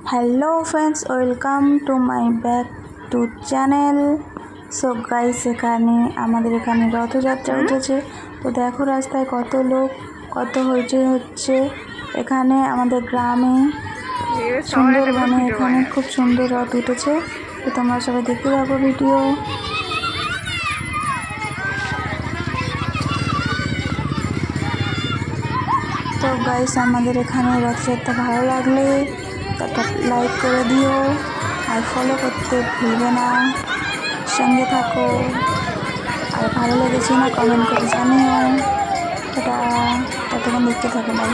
Hello friends, welcome to my back to channel. So guys, আমাদের এখানে রথযাত্রা উঠেছে। তো দেখো রাস্তায় কত লোক, কত হইচই হচ্ছে। এখানে আমাদের গ্রামে সুন্দরবনে এখানে খুব সুন্দর রথ উঠেছে। তো তোমরা সবাই দেখতে পাবো ভিডিও। তো গাইস, আমাদের এখানে রথযাত্রা ভালো লাগলে একটা লাইক করে দিও আর ফলো করতে ভুলবে না। সঙ্গে থাকো, আর ভালো লেগেছে না কমেন্ট করে জানিও। এটা ততক্ষণ দেখতে থাকো। বাই।